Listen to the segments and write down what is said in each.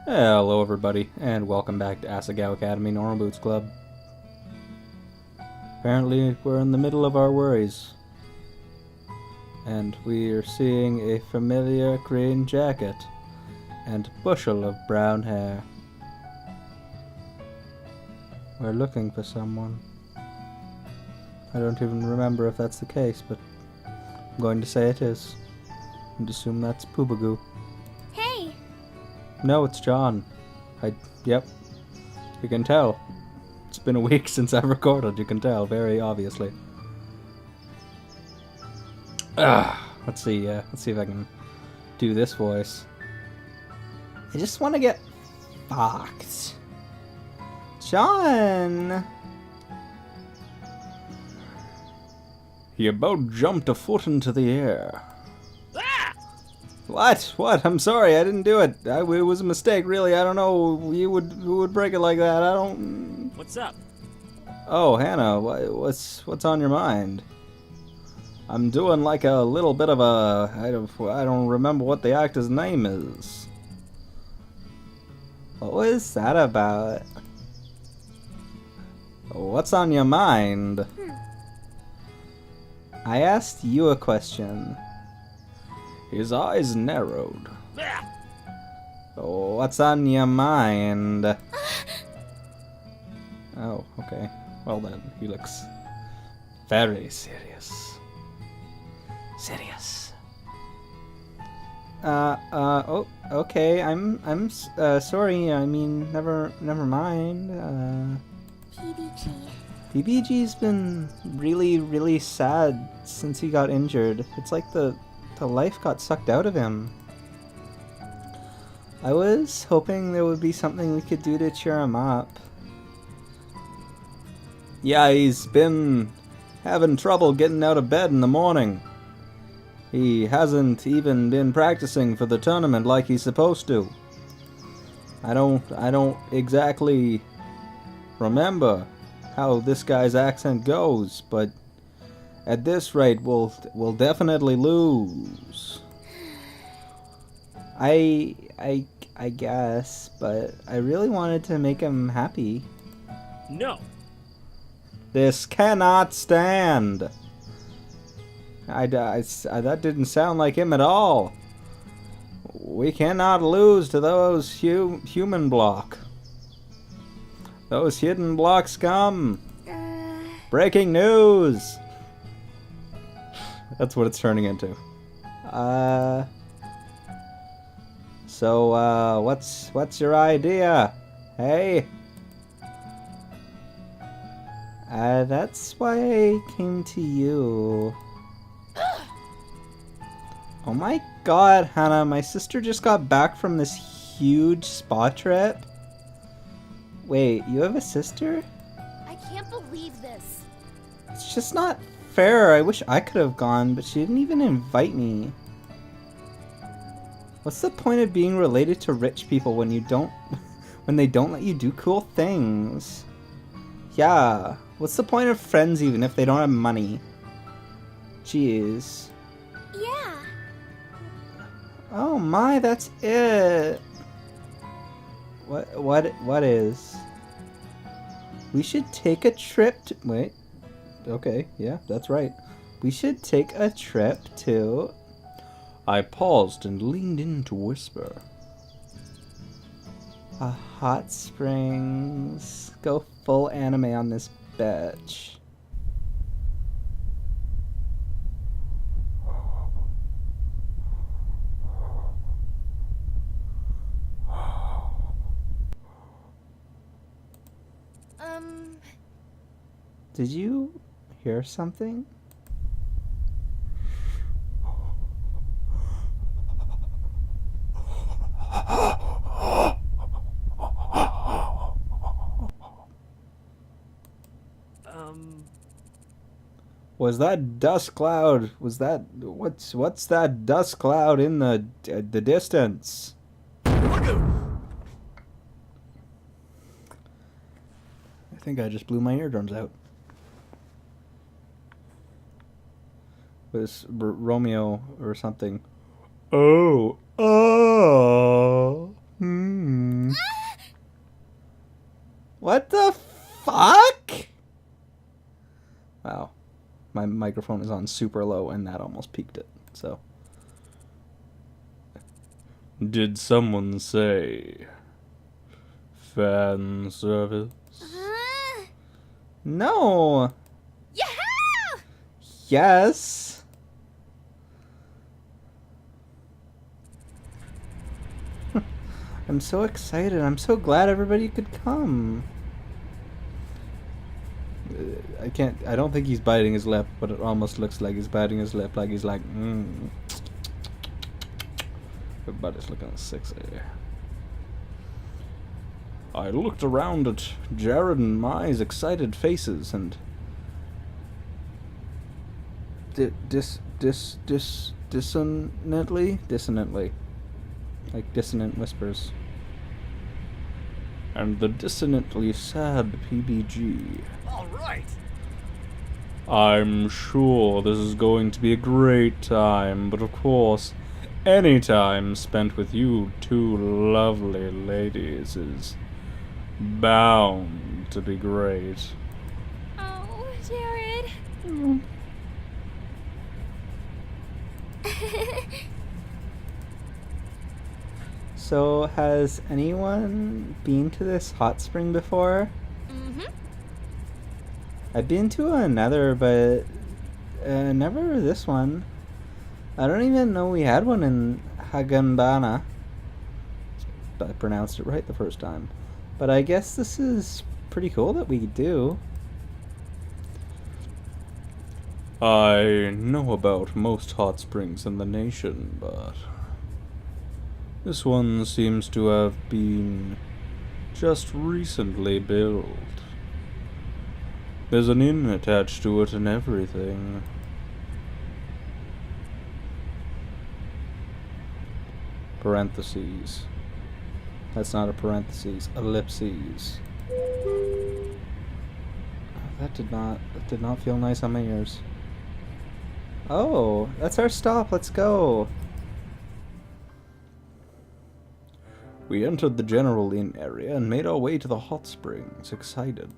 Hello everybody, and welcome back to Asagao Academy Normal Boots Club. Apparently, we're in the middle of our worries. And we are seeing a familiar green jacket and a bushel of brown hair. We're looking for someone. I don't even remember if that's the case, but I'm going to say it is. And assume that's Poobagoo. Hey! No, it's John. Yep. You can tell. It's been a week since I've recorded, you can tell, very obviously. Let's see if I can do this voice. I just want to get fucked. John! You both jumped a foot into the air. What? I'm sorry, I didn't do it. It was a mistake, really. I don't know who would break it like that. I don't... What's up? Oh, Hannah, what's on your mind? I'm doing like a little bit of a... I don't remember what the actor's name is. What was that about? What's on your mind? I asked you a question. His eyes narrowed. What's on your mind? Oh, okay. Well then, he looks very serious. Serious. Oh, okay. I'm sorry. I mean, never mind. PBG. PBG's been really sad since he got injured. It's like the life got sucked out of him. I was hoping there would be something we could do to cheer him up. Yeah, he's been having trouble getting out of bed in the morning. He hasn't even been practicing for the tournament like he's supposed to. I don't exactly remember how this guy's accent goes, but at this rate, we'll definitely lose. I guess, but I really wanted to make him happy. No. This cannot stand. That didn't sound like him at all. We cannot lose to those human block. Those hidden block scum. Breaking news. That's what it's turning into. So, what's your idea? Hey? That's why I came to you. Oh my god, Hannah, my sister just got back from this huge spa trip. Wait, you have a sister? I can't believe this. It's just not fair. I wish I could have gone, but she didn't even invite me. What's the point of being related to rich people when they don't let you do cool things? Yeah, what's the point of friends even if they don't have money? Jeez. Yeah. Oh my, that's it. What is? We should take a trip to... Wait. Okay, yeah, that's right. We should take a trip to... I paused and leaned in to whisper. A hot springs. Go full anime on this bitch. Did you hear something? Was that dust cloud? Was that what's that dust cloud in the distance? I think I just blew my eardrums out. It was Romeo or something. Oh. What the fuck? Wow. My microphone is on super low and that almost peaked it, so. Did someone say fan service? No. Yeah! Yes. I'm so excited. I'm so glad everybody could come. I don't think he's biting his lip, but it almost looks like he's biting his lip, like he's like, Everybody's looking sexy. I looked around at Jared and Mai's excited faces and dissonantly, like dissonant whispers. And the dissonantly sad PBG. All right. I'm sure this is going to be a great time, but of course, any time spent with you two lovely ladies is bound to be great. Oh, Jared. So, has anyone been to this hot spring before? Mm-hmm. I've been to another, but never this one. I don't even know we had one in Haganbana. I pronounced it right the first time. But I guess this is pretty cool that we do. I know about most hot springs in the nation, but this one seems to have been just recently built. There's an inn attached to it and everything. Parentheses. That's not a parentheses. Ellipses. Oh, that did not feel nice on my ears. Oh, that's our stop. Let's go. We entered the general inn area and made our way to the hot springs, excited.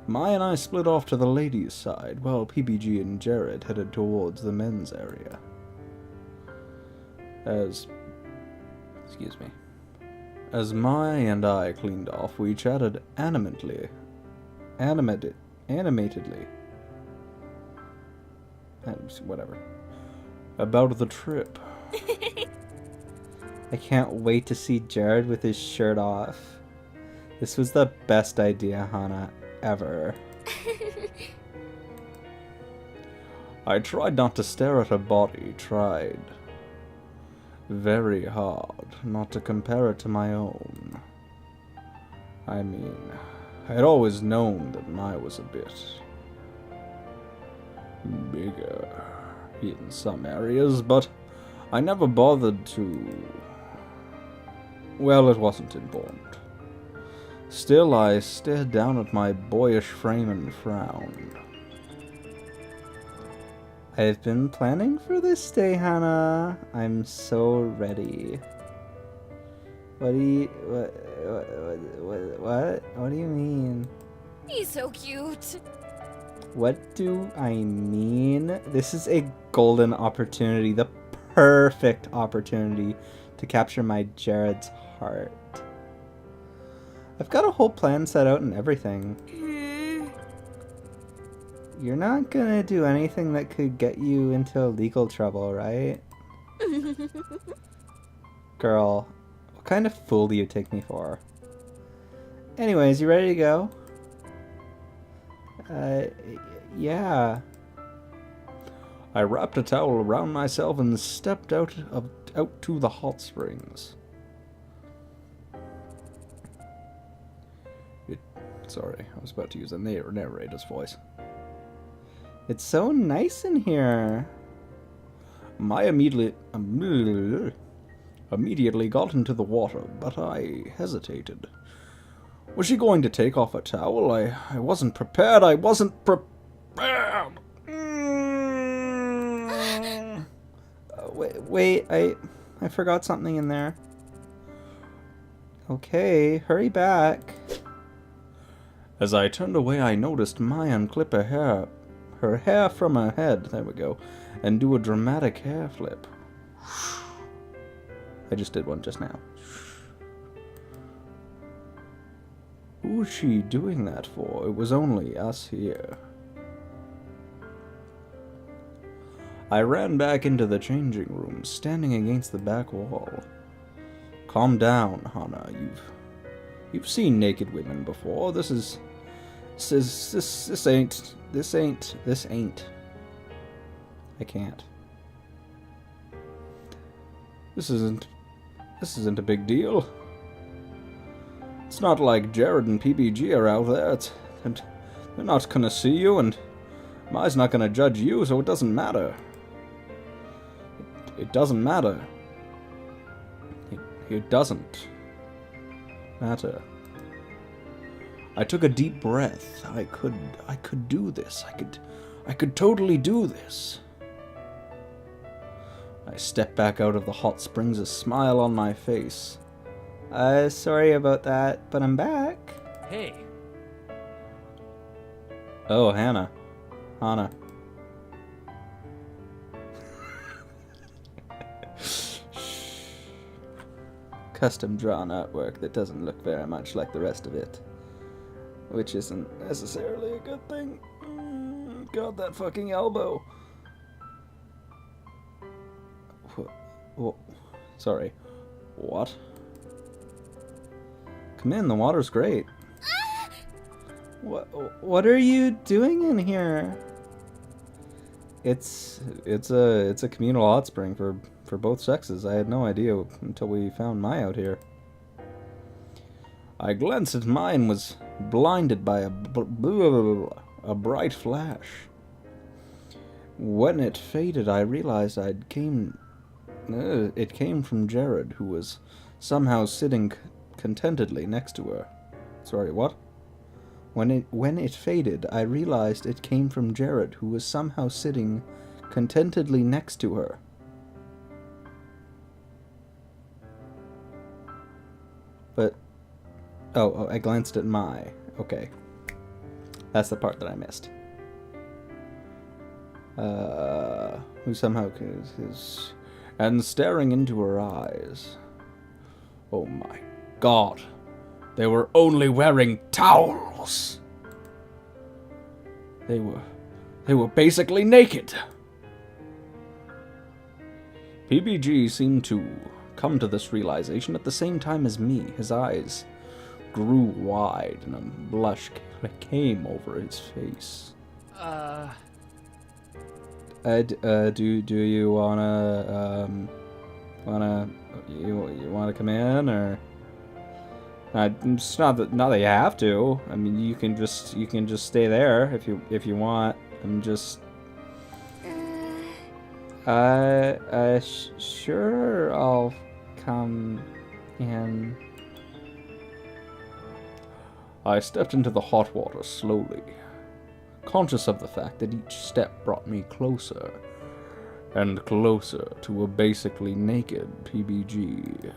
Mai and I split off to the ladies' side, while PBG and Jared headed towards the men's area. As Mai and I cleaned off, we chatted animatedly. Whatever. About the trip. I can't wait to see Jared with his shirt off. This was the best idea, Hannah, ever. I tried not to stare at her body, tried very hard not to compare it to my own. I mean, I had always known that mine was a bit bigger in some areas, but I never bothered to. Well, it wasn't important. Still, I stared down at my boyish frame and frowned. I've been planning for this day, Hannah. I'm so ready. What do you mean? He's so cute. What do I mean? This is a golden opportunity, the perfect opportunity to capture my Jared's heart. I've got a whole plan set out and everything. You're not gonna do anything that could get you into legal trouble, right? Girl, what kind of fool do you take me for? Anyways, you ready to go? Yeah. I wrapped a towel around myself and stepped out to the hot springs. Sorry, I was about to use a narrator's voice. It's so nice in here. Mai immediately got into the water, but I hesitated. Was she going to take off a towel? I wasn't prepared. I wasn't prepared. Wait, I forgot something in there. Okay, hurry back. As I turned away, I noticed Maya unclip her hair from her head, there we go, and do a dramatic hair flip. I just did one just now. Who was she doing that for? It was only us here. I ran back into the changing room, standing against the back wall. Calm down, Hana. You've seen naked women before. This ain't. I can't. This isn't a big deal. It's not like Jared and PBG are out there. And they're not gonna see you, and Mai's not gonna judge you, so it doesn't matter. It doesn't matter. It doesn't matter. I took a deep breath. I could do this. I could totally do this. I stepped back out of the hot springs, a smile on my face. Sorry about that, but I'm back. Hey. Oh, Hana. Custom drawn artwork that doesn't look very much like the rest of it. Which isn't necessarily a good thing. God, that fucking elbow. Sorry. What? Come in, the water's great. What are you doing in here? It's a communal hot spring for both sexes. I had no idea until we found Mai out here. I glanced at Mai and was blinded by a bright flash. When it faded, I realized it came from Jared, who was somehow sitting contentedly next to her. Sorry, what? When it faded, I realized it came from Jared, who was somehow sitting contentedly next to her. But, oh, I glanced at Mai. Okay. That's the part that I missed. Who somehow is... And staring into her eyes. Oh my God. They were only wearing towels. They were basically naked. PBG seemed to come to this realization at the same time as me. His eyes grew wide and a blush came over his face. Do you wanna come in, or? It's not that you have to. I mean, you can just stay there if you want. I'm just. Sure, I'll come in. I stepped into the hot water slowly, conscious of the fact that each step brought me closer and closer to a basically naked PBG.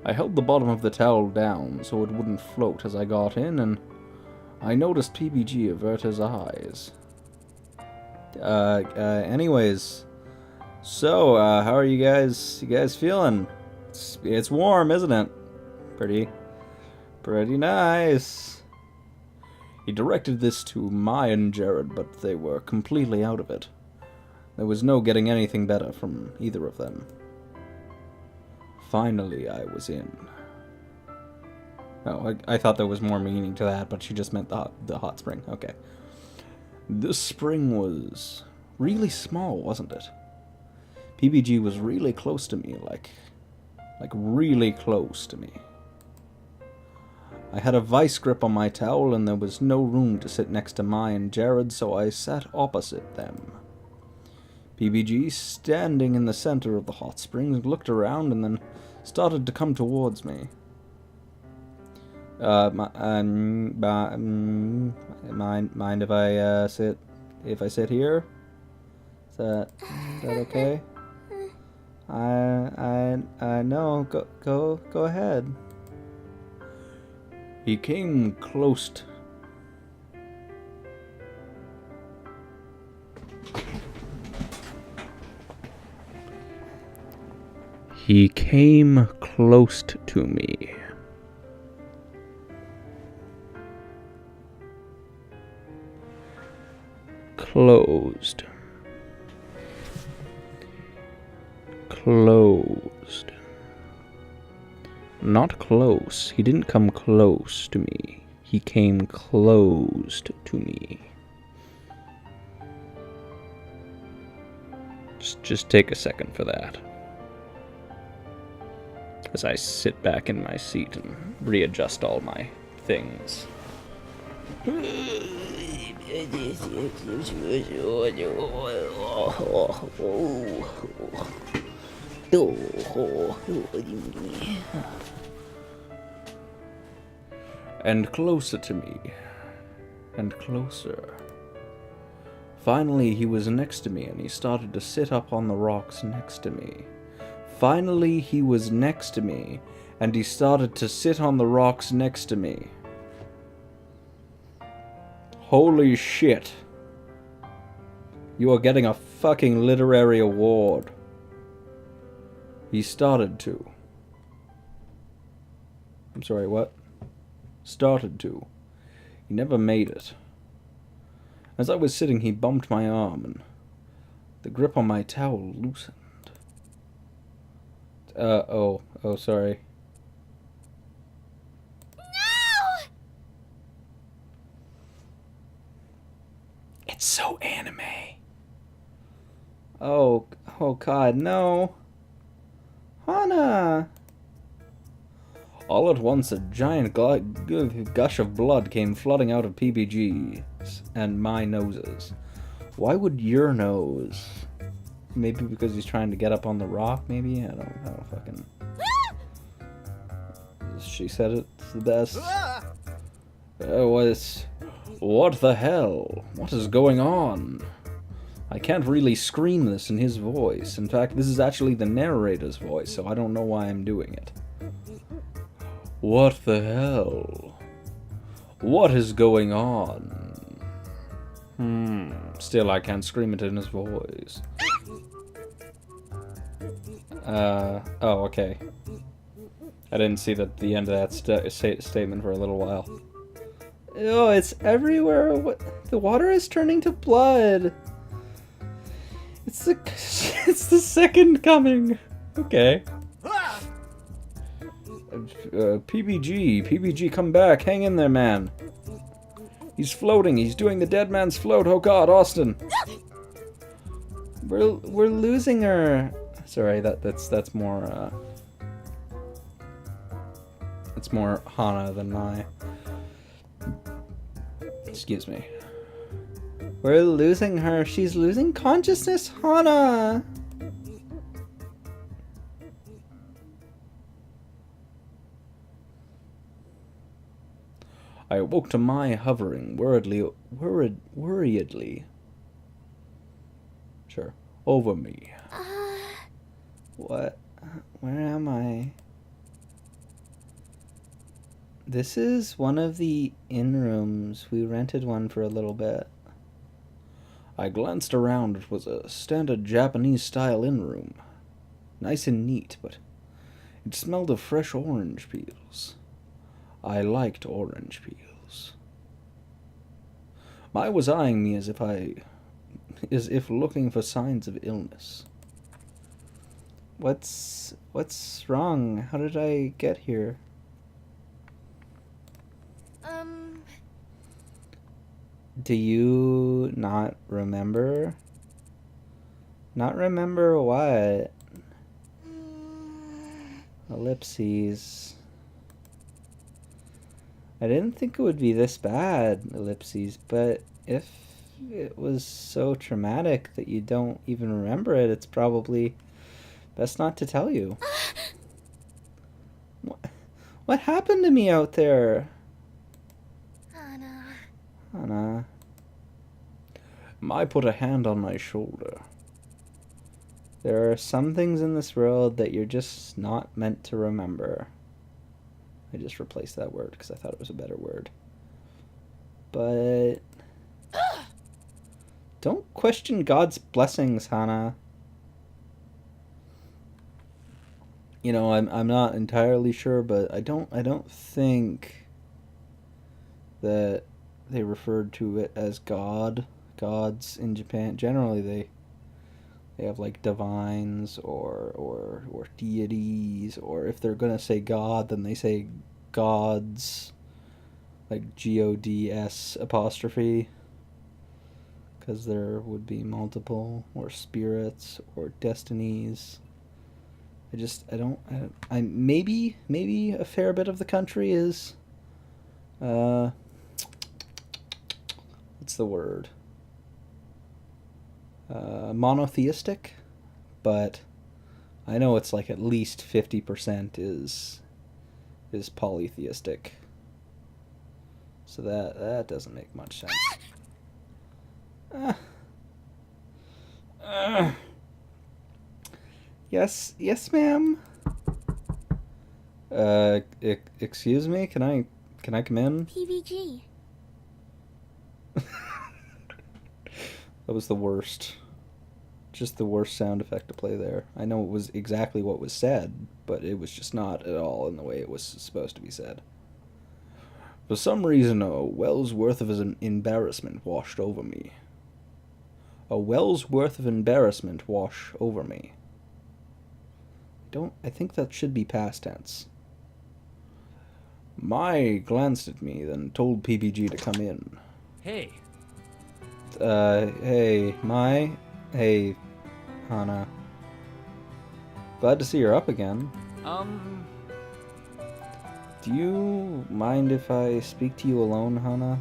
I held the bottom of the towel down so it wouldn't float as I got in, and I noticed PBG avert his eyes. Anyways, so, how are you guys feeling? It's warm, isn't it? Pretty nice. He directed this to Mai and Jared, but they were completely out of it. There was no getting anything better from either of them. Finally, I was in. Oh, I thought there was more meaning to that, but she just meant the hot spring. Okay. This spring was really small, wasn't it? PBG was really close to me, like really close to me. I had a vice grip on my towel, and there was no room to sit next to Mai and Jared, so I sat opposite them. PBG, standing in the center of the hot springs, looked around and then started to come towards me. Mind if I sit here? Is that okay? No, go ahead. He came close to... He came close to me. Closed. Closed. Not close. He didn't come close to me. He came closed to me. Just take a second for that. As I sit back in my seat and readjust all my things. And closer to me. And closer. Finally, he was next to me, and he started to sit up on the rocks next to me. Finally, he was next to me, and he started to sit on the rocks next to me. Holy shit. You are getting a fucking literary award. He started to. I'm sorry, what? Started to. He never made it. As I was sitting, he bumped my arm, and the grip on my towel loosened. Oh, sorry. No! It's so anime. Oh God, no. Hana! All at once, a giant gush of blood came flooding out of PBG's and my noses. Why would your nose? Maybe because he's trying to get up on the rock, maybe? I don't fucking... She said it's the best. What the hell? What is going on? I can't really scream this in his voice. In fact, this is actually the narrator's voice, so I don't know why I'm doing it. What the hell? What is going on? Still, I can't scream it in his voice. Oh, okay. I didn't see the end of that statement for a little while. Oh, it's everywhere. What? The water is turning to blood. It's the second coming. Okay. PBG, come back. Hang in there, man. He's floating. He's doing the dead man's float. Oh God, Austin. We're losing her. Sorry, that's more it's more Hana than my. Excuse me. We're losing her. She's losing consciousness, Hana. I awoke to Mai hovering worriedly. Sure, over me. What? Where am I? This is one of the inn rooms. We rented one for a little bit. I glanced around. It was a standard Japanese-style inn room. Nice and neat, but it smelled of fresh orange peels. I liked orange peels. Mai was eyeing me as if looking for signs of illness. What's wrong? How did I get here? Do you not remember? Not remember what? Ellipses. I didn't think it would be this bad, ellipses, but if it was so traumatic that you don't even remember it, it's probably best not to tell you. What happened to me out there? Hana. Mai put a hand on my shoulder. There are some things in this world that you're just not meant to remember. I just replaced that word because I thought it was a better word. But don't question God's blessings, Hana. You know, I'm not entirely sure, but I don't think that they referred to it as gods in Japan. Generally, they have like divines or deities, or if they're gonna say God, then they say gods, like GODS apostrophe, because there would be multiple, or spirits or destinies. I maybe a fair bit of the country is what's the word? Monotheistic, but I know it's like at least 50% is polytheistic. So that doesn't make much sense. Yes, ma'am. Excuse me. Can I come in? PVG. That was the worst. Just the worst sound effect to play there. I know it was exactly what was said, but it was just not at all in the way it was supposed to be said. For some reason, a well's worth of an embarrassment washed over me. A well's worth of embarrassment wash over me. I think that should be past tense. Mai glanced at me, then told PPG to come in. Hey. Hey, Mai. Hey, Hana. Glad to see you're up again. Do you mind if I speak to you alone, Hana?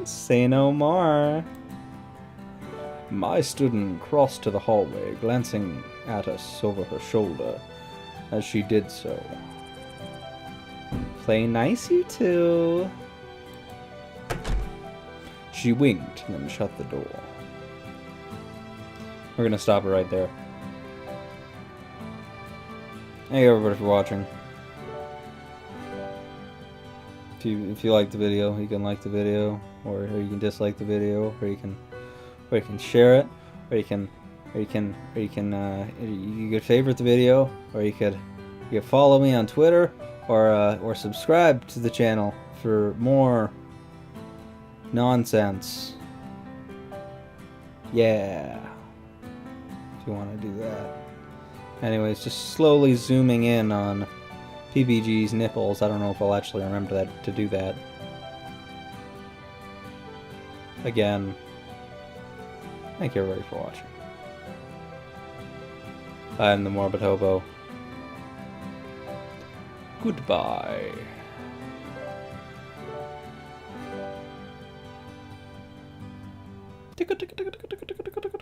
Say no more. Mai stood and crossed to the hallway, glancing at us over her shoulder as she did so. Play nice, you two. She winked and then shut the door. We're gonna stop it right there. Hey everybody for watching. If you like the video, you can like the video, or you can dislike the video, or you can share it, or you could favorite the video, or you could follow me on Twitter, or subscribe to the channel for more nonsense. Yeah, if you want to do that. Anyways, just slowly zooming in on PBG's nipples. I don't know if I'll actually remember to do that. Again, thank you everybody for watching. I'm the Morbid Hobo. Goodbye. Ticka ticka ticka ticka ticka ticka ticka.